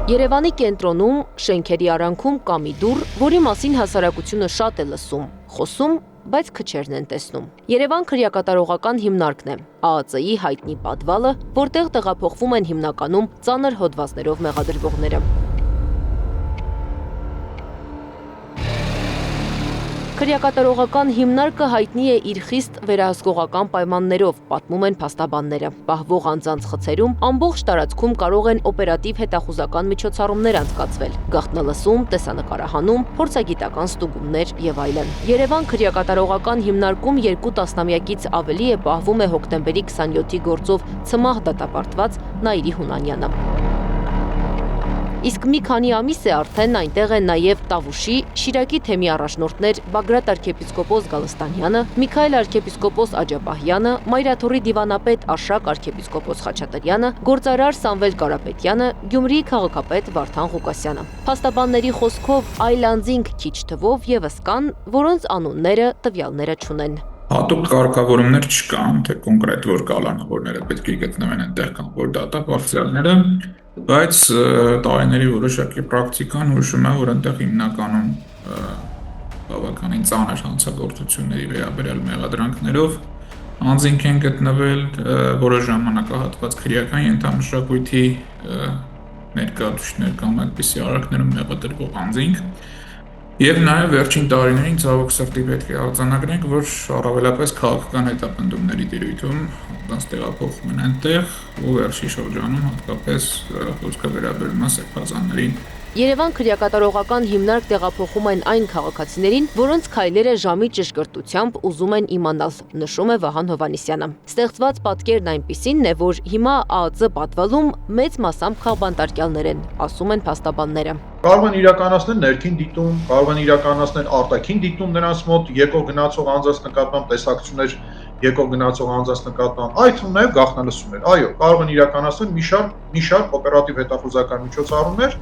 Երևանի կենտրոնում, շենքերի արանքում կա մի դուռ, որի մասին հասարակությունը շատ է լսում, խոսում, բայց քչերն են տեսնում։ Երևան քրեակատարողական հիմնարկն է, ԱԱԾ-ի հայտնի պատվալը, որտեղ տեղափոխվում են հիմնականում ծանր հոդվածներով մեղադրվողները։ Քրեակատարողական հիմնարկը հայտնի է իր խիստ վերահսկողական պայմաններով, պատմում են փաստաբանները։ Պահվող անձանց խցերում ամբողջ տարածքում կարող են օպերատիվ հետախուզական միջոցառումներ անցկացվել, գաղտնալսում, տեսանկարահանում, փորձագիտական ստուգումներ եւ այլն։ Երևան քրեակատարողական հիմնարկում 2 տասնամյակից ավելի է պահվում է հոկտեմբերի 27-ի գործով ցմահ դատապարտված Նաիրի Հունանյանը։ Իսկ մի քանի ամիս է արդեն այնտեղ են նաև Տավուշի, Շիրակի թեմի առաջնորդներ Բագրատ arczepiskopos Գալստանյանը, Միքայել arczepiskopos Աջապահյանը, Մայրաթորի դիվանապետ Արշակ arczepiskopos Խաչատրյանը, գործարար Սամվել Կարապետյանը, Գյումրիի քաղաքապետ Վարդան Ղուկասյանը։ Փաստաբանների խոսքով այլ անձինք քիչ թվով եւս կան, որոնց անունները տվյալները չունեն։ Հատուկ կարգավորումներ չկան, թե կոնկրետ որ կալանավորները պետք է գտնվեն այնտեղ կամ որ դատապարտյալները, բայց տարիների որոշակի պրակտիկան հուշում է, որ այնտեղ հիմնականում բավականին ծանր հանցագործությունների վերաբերյալ մեղադրանքներով անձինք են գտնվել, որոշ ժամանակահատված քրեական ենթամշակույթի ներկայացուցիչներ կամ այդպիսի արարքներում մեղադրվող անձինք։ Եվ նաև վերջին տարիներին ցավոք սրտի պետք է արձանագրենք, որ առավելապես քաղաքական հետապնդումների տիրույթում դրանց տեղափոխում են այնտեղ, ու վերջի շրջանում հատկապես խոսքը վերաբերում է սեփազաններին։ Երևան քրեակատարողական հիմնարկ տեղափոխում են այն քաղաքացիներին, որոնց քայլերը ժամի ճշգրտությամբ ուզում են իմանալ, նշում է Վահան Հովհաննիսյանը։ Ստեղծված պատկերն այնպիսինն է, որ հիմա ԱԱԾ պատվալում մեծ մասամբ քաղբանտարկյալներ են, ասում են փաստաբանները։ Կարող են իրականացնել ներքին դիտում, կարող են իրականացնել արտաքին դիտում նրանց մոտ եկող գնացող անձանց նկատմամբ տեսակցություններ եկող գնացող անձանց նկատմամբ, այդ թվում նաև գաղտնալսումներ։ Այո, կարող են իրականացնել մի շարք օպերատիվ հետախուզական միջոցառումներ,